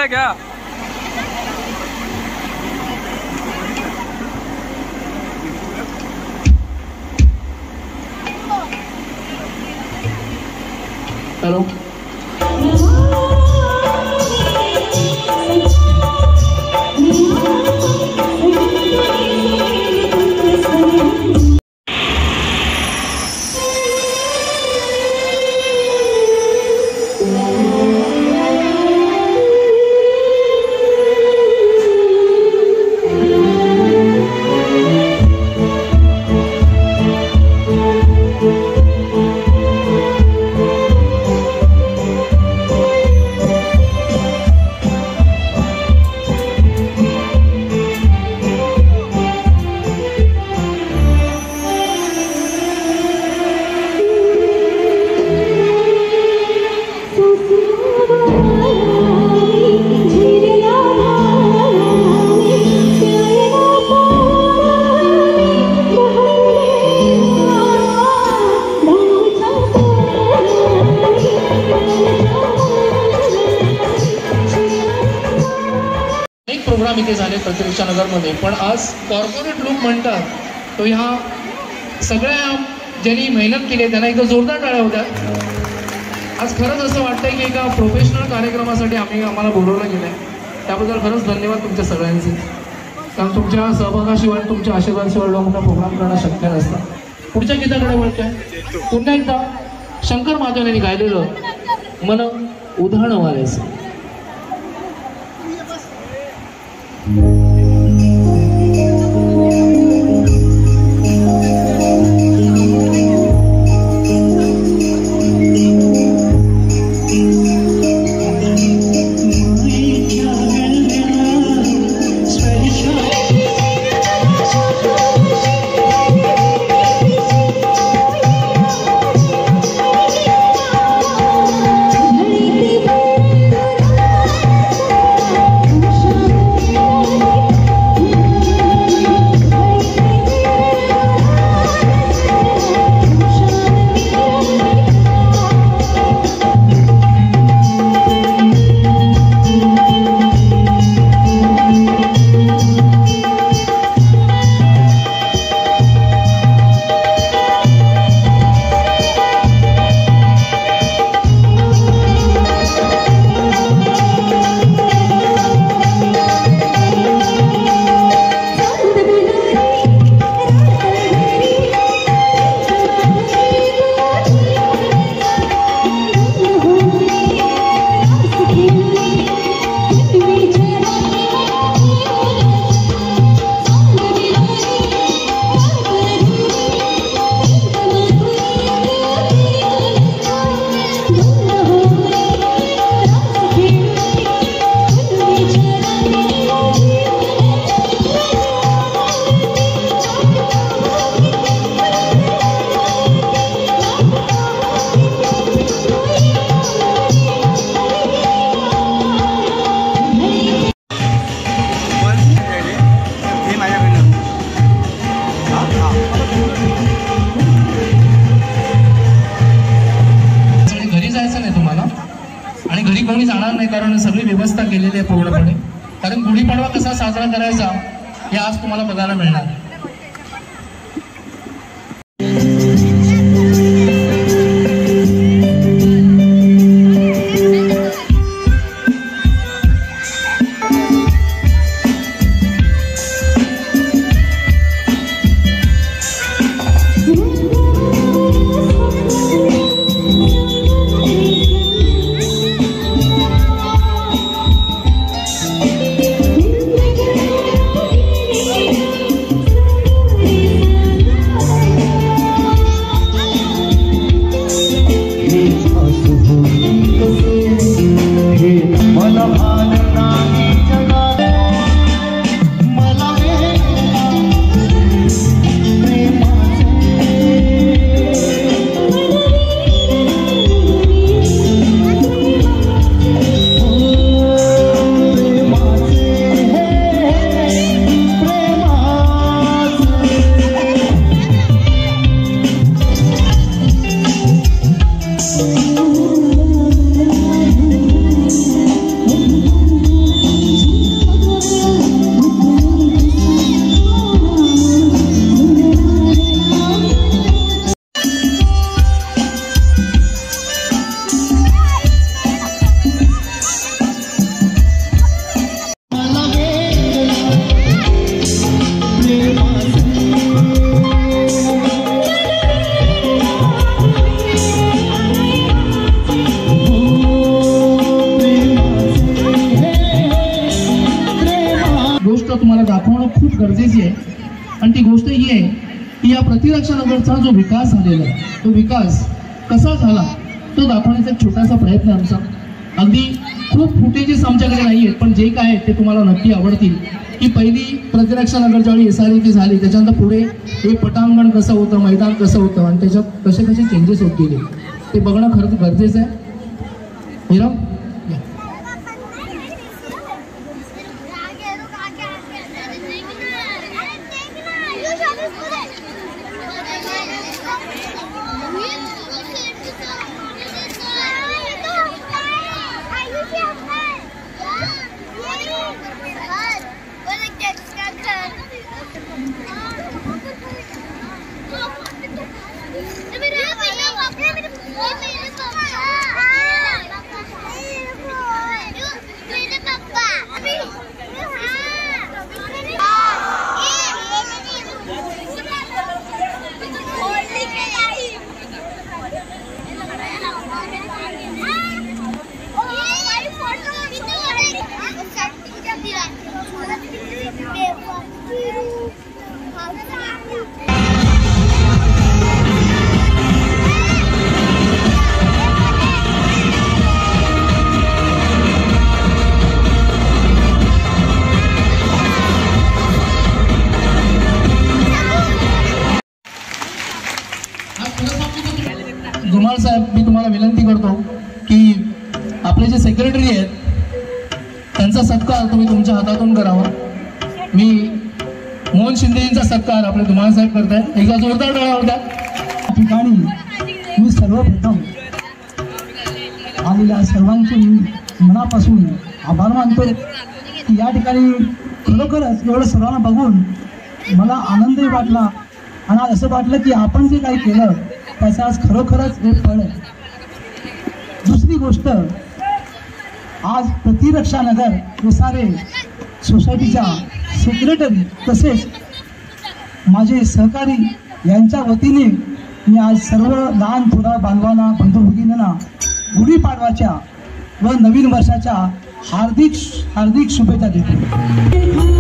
है क्या? Hello programme इथे झाले प्रतिरक्षा नगरमध्ये, पण आज कॉर्पोरेट लुक म्हणतात तो ह्या सगळ्या ज्यांनी मेहनत केली त्यांना एकदा जोरदार टाळ्या होत्या. आज खरंच असं वाटतंय की एका प्रोफेशनल कार्यक्रमासाठी आम्हाला बोलवलं गेलं आहे. त्याबद्दल खरंच धन्यवाद तुमच्या सगळ्यांचे, कारण तुमच्या सहभागाशिवाय तुमच्या आशीर्वादाशिवाय लोकांना प्रोग्राम करणं शक्य नसतं. पुढच्या गीताकडे वळतोय पुन्हा एकदा शंकर महादेवन यांनी गायलेलं मन उधाण वारेस. कोणी जाणार नाही, कारण सगळी व्यवस्था केलेली आहे पूर्णपणे. कारण गुढीपाडवा कसा साजरा करायचा हे आज तुम्हाला बघायला मिळणार. आणि ती गोष्ट ही आहे की या प्रतिरक्षा नगरचा जो विकास झालेला आहे तो विकास कसा झाला तो दाखवण्याचा एक छोटासा प्रयत्न आमचा. अगदी खूप फुटेजेस आमच्याकडे नाही आहेत, पण जे काय आहेत ते तुम्हाला नक्की आवडतील. की पहिली प्रतिरक्षा नगर ज्यावेळी SRET झाली त्याच्यानंतर पुढे हे पटांगण कसं होतं, मैदान कसं होतं आणि त्याच्यात कसे कसे चेंजेस होत गेले ते बघणं खरंच गरजेचं आहे. हिरम धुमाळ साहेब, मी तुम्हाला विनंती करतो की आपले जे सेक्रेटरी आहेत त्यांचा सत्कार तुम्ही तुमच्या हातातून करावा. मी मोहन शिंदेजींचा सत्कार आपले धुमाळ साहेब करतायत. एकदा जोरदार टाळ्या होत्या. ठिकाणी मी सर्वप्रथम आलेल्या सर्वांचे मनापासून आभार मानतो की या ठिकाणी खरोखरच एवढं सर्वांना बघून मला आनंदही वाटला आणि आज असं वाटलं की आपण जे काही केलं त्याचं आज खरोखरच एक फळ आहे. दुसरी गोष्ट, आज प्रतिरक्षा नगर SRA सोसायटीच्या सेक्रेटरी तसेच माझे सहकारी यांच्या वतीने मी आज सर्व लहान थोरा बांधवांना बंधू भगिनींना गुढीपाडवाच्या व नवीन वर्षाच्या हार्दिक हार्दिक शुभेच्छा देतो.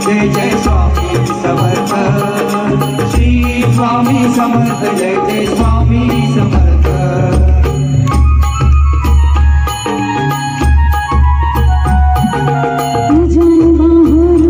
जय जय स्वामी समर्थ, श्री स्वामी समर्थ, जय जय स्वामी समर्थ। अजान बाहुर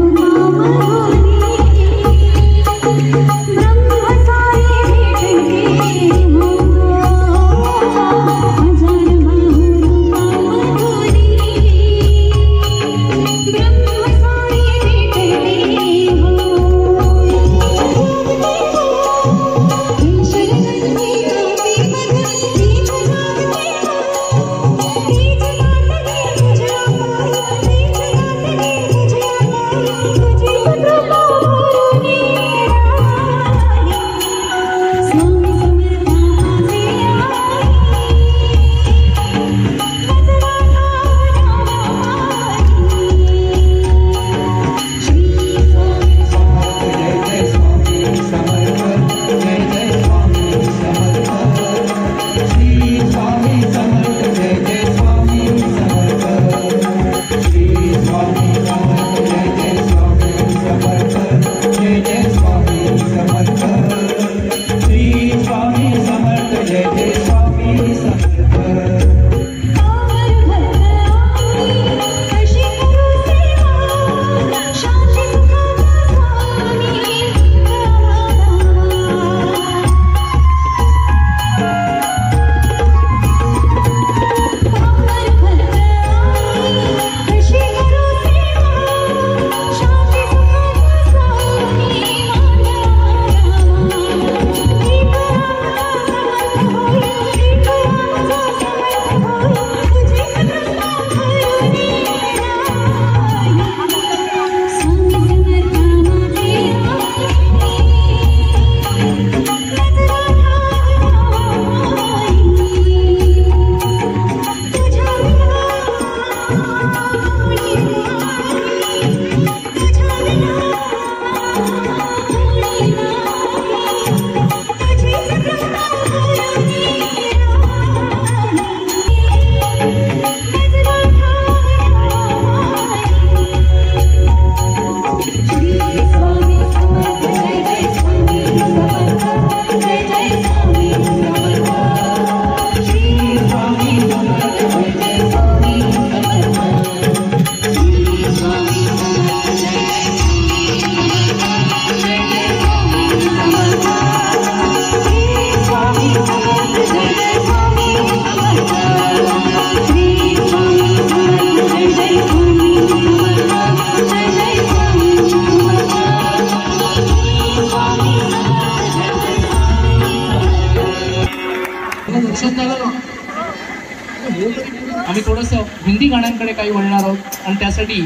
आम्ही थोडंसं हिंदी गाण्यांकडे काही वळणार आहोत आणि त्यासाठी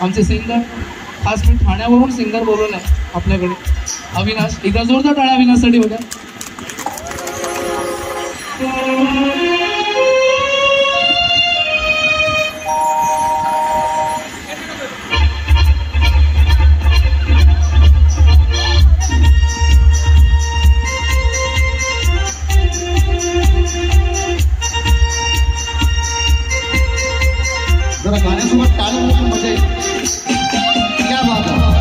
आमचे सिंगर खास मी ठाण्यावरून सिंगर बोलवलं आहे आपल्याकडे अविनाश. एकदा जोरदार टाळ्या अविनाशसाठी होत्या. जरा गाण्यासोबत टाळी म्हणून मजा येईल. क्या बात आहे.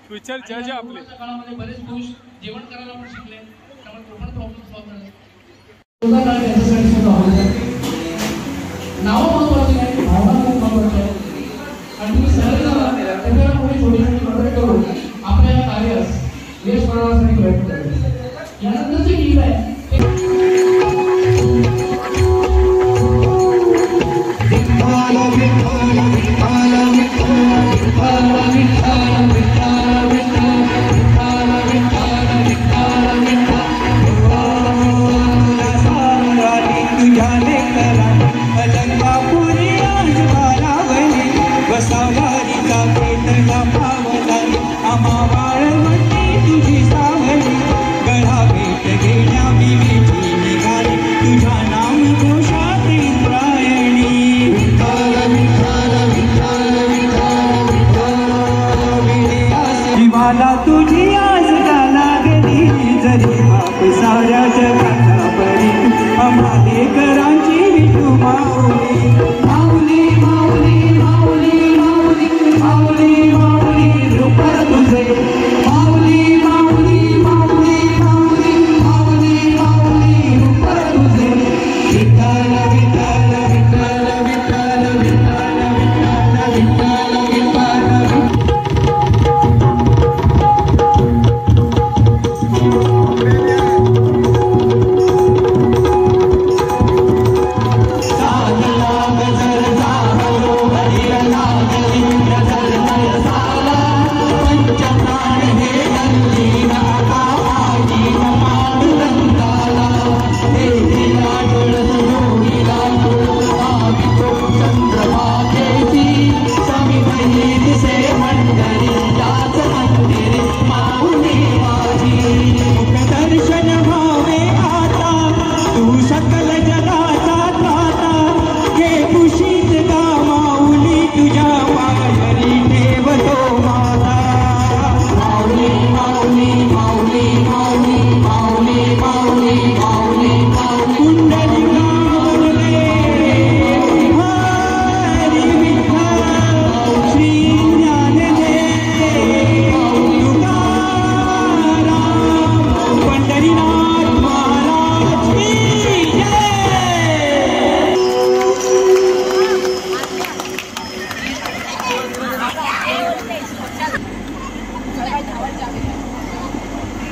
फ्युचर जज आपले काळामध्ये बरेच पुरुष जेवण करायला पण शिकले त्यामुळे तो पण प्रॉब्लेम सॉल्व्ह झाले. नाव महत्वाची नाही, भावना खूप महत्वाची आहे आणि तुम्ही सहज त्याच्यावर थोडी छोटी छोटी मदत करून आपल्या या कार्यास यश मिळवण्यासाठी प्रयत्न करा. यानंतरचे गीत आहे विठ्ठल विठ्ठल वसावारीचा पेटला पावला आम्हा वाळवंटी तुझी सावली गळा भेट घेण्या विवेची निघाली तुझ्या नाम घोषात इंद्रायणी जीवाला तुझी आस लागली जरी बाप साऱ्या जगाला बरी आम्हा लेकरांची विठू माऊली माऊली माऊली माऊली माऊली माऊली माऊली रूप तुझे माऊली माऊली माऊली माऊली माऊली माऊली रूप तुझे विठ्ठल विठ्ठल विठ्ठल विठ्ठल विठ्ठल विठ्ठल विठ्ठल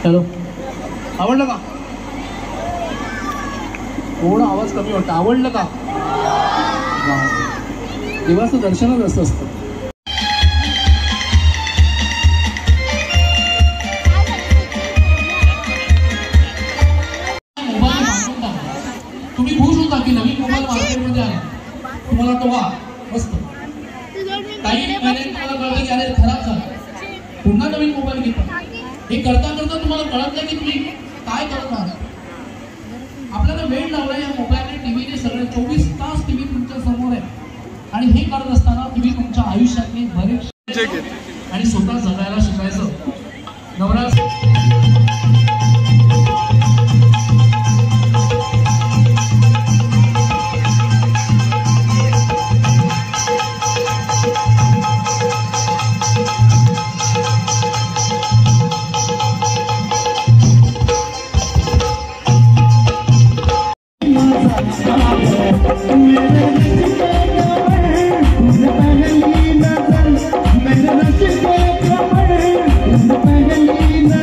हॅलो, आवडलं का? थोडा आवाज कमी वाटतं. आवडलं का? देवाचं दर्शनच असं असतं. मोबाईल तुम्ही खुश होता की नवीन मोबाईल मार्केटमध्ये आला, तुम्हाला वाटतं वा मस्त. काही महिन्यात तुम्हाला कळलं की अरे खराब झाला, पुन्हा नवीन मोबाईल घेतला. हे करता करता तुम्हाला कळत नाही की तुम्ही काय करत आहात. आपल्याला वेळ लावला या मोबाईलने, टीव्हीने, सगळे 24 तास टीव्ही तुमच्या समोर आहे. आणि हे करत असताना तुम्ही तुमच्या आयुष्यातले बरेच आणि स्वतः जगायला शिकायचं. नवरा पहली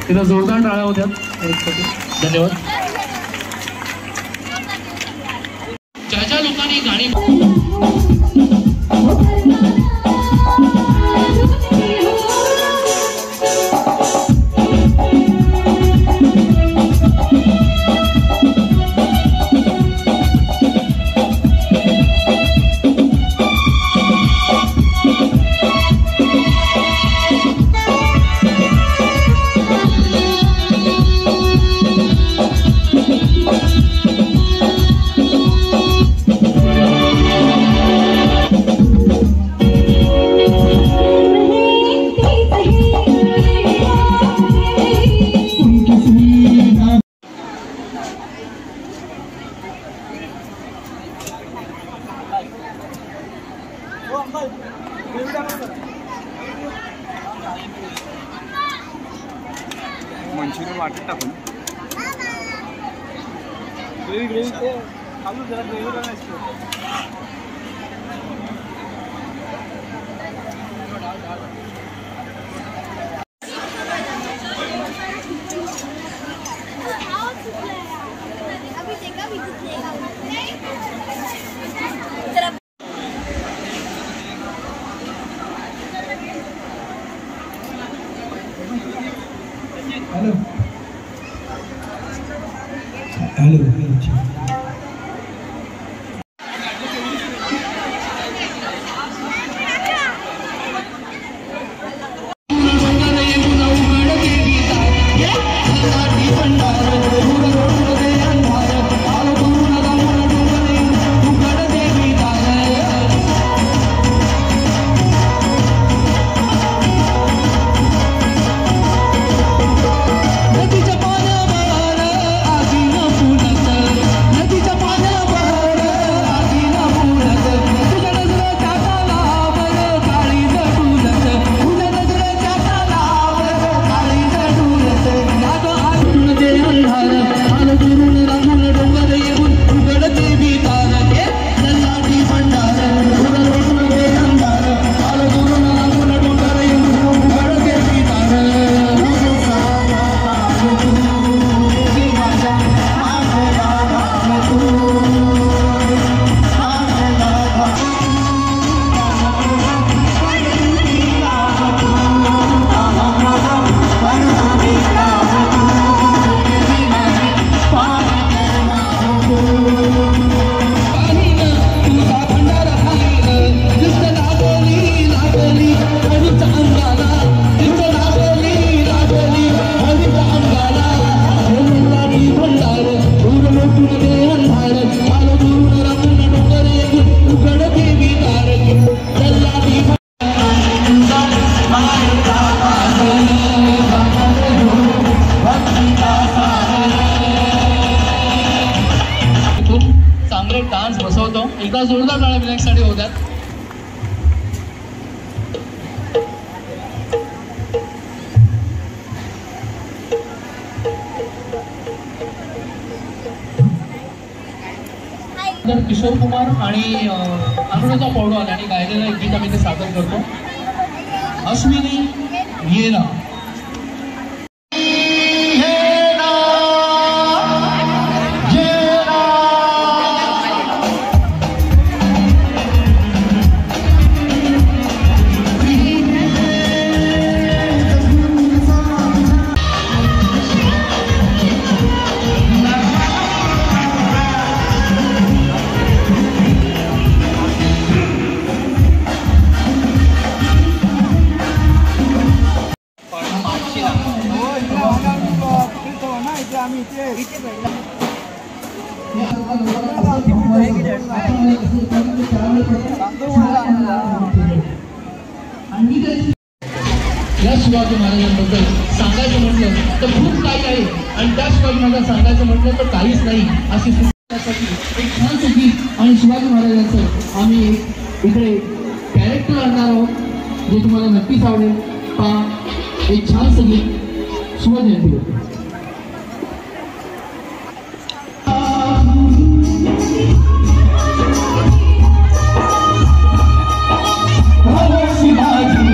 तिथं जोरदार टाळ्या होत्या. धन्यवाद. ज्या लोकांनी गाणी मंचुरियन वाटत टाकून खालून जरा ग्रेव्ही डान्स बसवतो. एकदा जोरदार टाळ्या विनायकसाठी होत्यात. तर किशोर कुमार आणि अनुराधा पौडवाल यांनी गायलेलं एक गीत आम्ही ते सादर करतो. अश्विनी येना. या शिवाजी महाराजांबद्दल सांगायचं म्हटलं तर खूप काही आहे आणि त्या शिवाजी महाराज सांगायचं म्हटलं तर काहीच नाही अशी एक छान गीत आणि शिवाजी महाराजांचं आम्ही इकडे कॅरेक्टर आणणार आहोत जे तुम्हाला नक्कीच आवडेल. पहा एक छान गीत शिवजयंतीवर. शिवाजी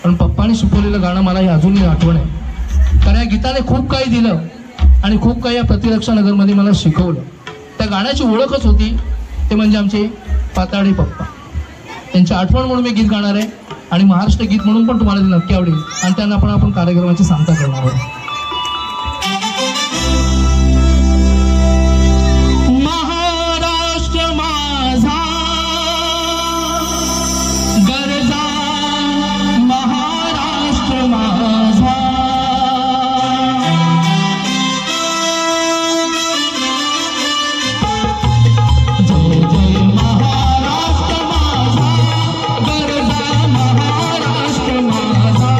पण पप्पाने शिकवलेलं गाणं मला हे अजूनही आठवण आहे, कारण या गीताने खूप काही दिलं आणि खूप काही या प्रतिरक्षा नगरमध्ये मला शिकवलं. त्या गाण्याची ओळखच होती, ते म्हणजे आमचे पाताडे पप्पा. त्यांची आठवण म्हणून मी गीत गाणार आहे आणि महाराष्ट्र गीत म्हणून पण तुम्हाला नक्की आवडेल आणि त्यांना पण आपण कार्यक्रमाची सांगता करणार आहोत. महाराष्ट्र माझा गरजा, महाराष्ट्र माझा जय जय महाराष्ट्र माझा गरजा, महाराष्ट्र माझा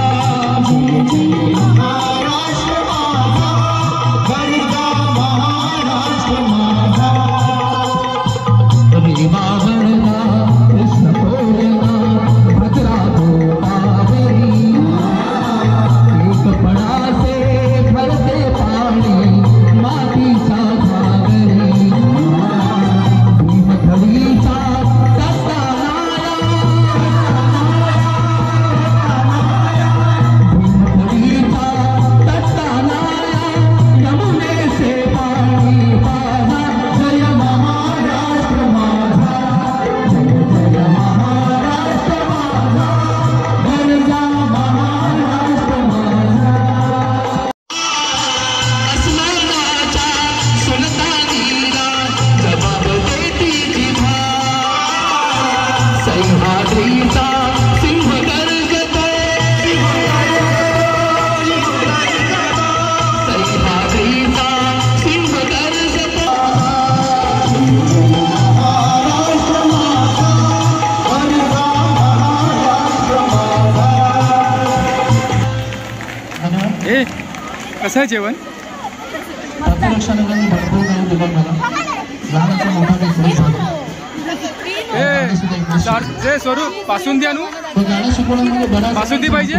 जय जय महाराष्ट्र माझा गरजा, महाराष्ट्र माझा रेवा वरदा कृष्ण तोरणा भद्रा गोदावरी एक पणाचे भरते पाणी मातीच्या घागरी भीमथडीचा तट्टानाया यमुनेचे पाणी माझा जय महाराष्ट्र माझा जय जय महाराष्ट्र माझा गरजा, महाराष्ट्र माझा अस्मानाच्या सुलतानीला जबाब देती जिभा सह्याद्रीचा सिंह गर्जतो सह्याद्रीचा सिंह गर्जतो महाराष्ट्र माझा गरजा, महाराष्ट्र माझा. धन्यवाद. ए कसं आहे जेवण? प्रतिरक्षा नगराने भरपूर काही दिलं मला, लहानाचा मोठा काही पुढे झाला. जे स्वरूप पासून आणू, तो गाणं शिकवण्यामध्ये बराच बासुंदी पाहिजे?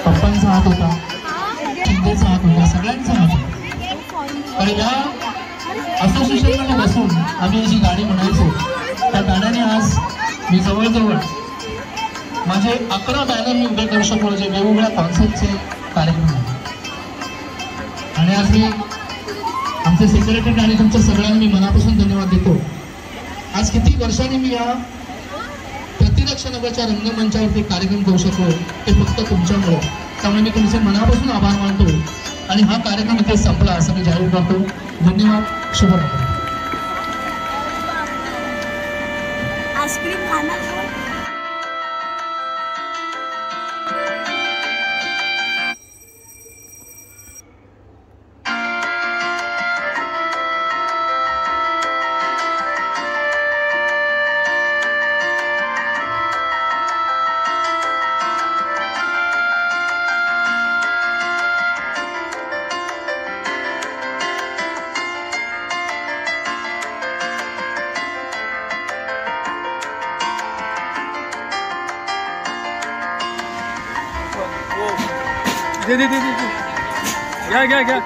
पप्पांचा हात होता, शिंदेचा हात होता, सगळ्यांचा हात होता. तर या असोसिएशनमध्ये बसून आम्ही जी गाणी म्हणायचो, त्या गाण्याने आज मी जवळजवळ माझे 11 बॅनर मी उभे करू शकलो, जे वेगवेगळ्या कॉन्सेप्टचे कार्यक्रम आहेत. आणि आज मी आमचे सेक्रेटरी आणि तुमच्या सगळ्यांना मी मनापासून धन्यवाद देतो. आज किती वर्षांनी मी या प्रतिरक्षा नगरच्या रंगमंचावरती कार्यक्रम करू शकलो, ते फक्त तुमच्यामुळे. त्यामुळे मी तुमचे मनापासून आभार मानतो आणि हा कार्यक्रम इथे संपला असं मी जाहीर करतो. धन्यवाद. शुभरात्री. आईस्क्रीम खाना दे दे दे दे घ्या घ्या घ्या.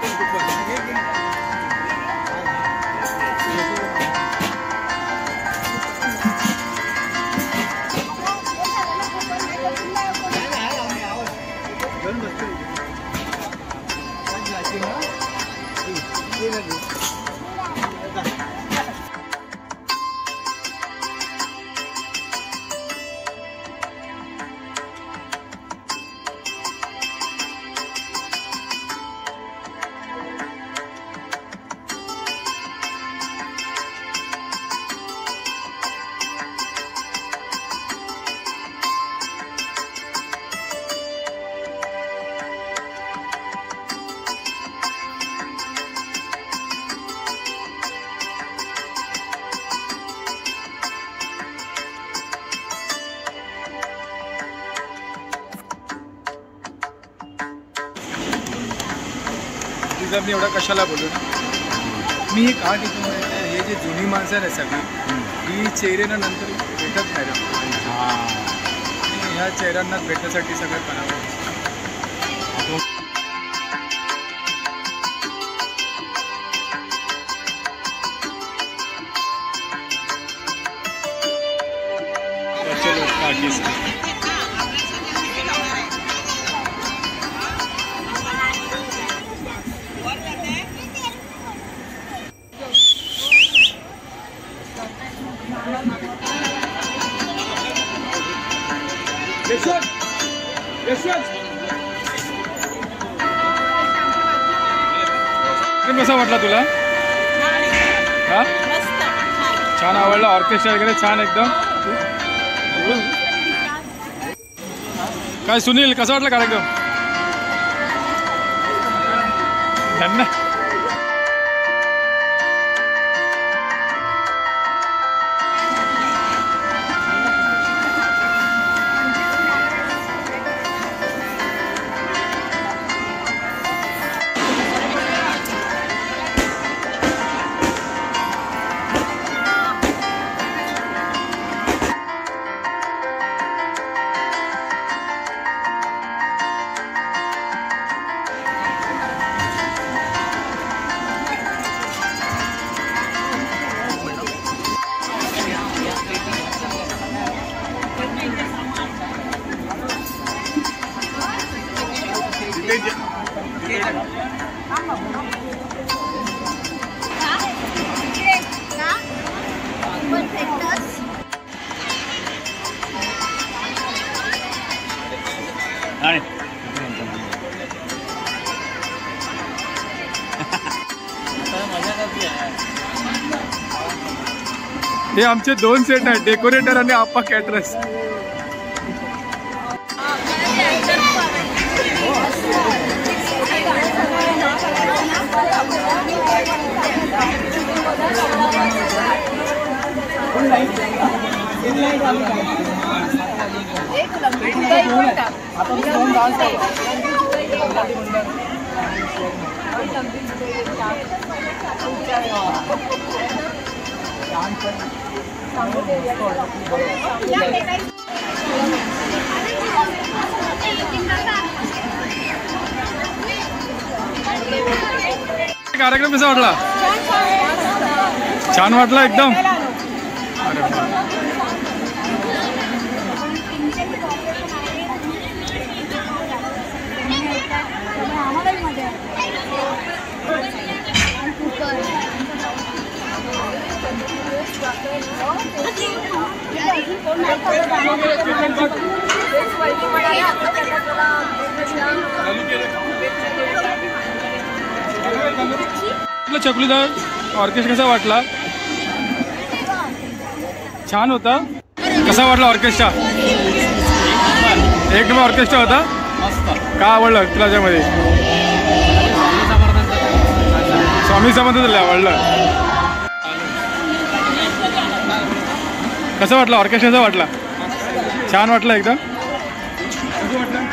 जर मी एवढा कशाला बोलू ना, मी हे का घेतो, हे जे जुनी माणसं आहे ना सगळी, ही चेहऱ्याना नंतर भेटत नाही रे. ह्या चेहऱ्यांना भेटण्यासाठी सगळं करावं. कसा वाटला तुला? हा छान आवडला. ऑर्केस्ट्रा वगैरे छान एकदम. काय सुनील कसा वाटला कार्यक्रम? धन्यवाद. हे आमचे 2 सेट आहेत, डेकोरेटर आणि आप्पा कॅटरर्स. कार्यक्रम कसा वाटला? छान वाटला एकदम. चकुलीदार ऑर्केस्ट्रा कसा वाटला? छान होता. कसा वाटला ऑर्केस्ट्रा? एक नंबर ऑर्केस्ट्रा होता. का आवडलं तुला त्यामध्ये? स्वामी समर्थ तुला आवडलं? कसं वाटलं ऑर्केस्ट्रा? कसा वाटला? छान वाटलं एकदम. एकदम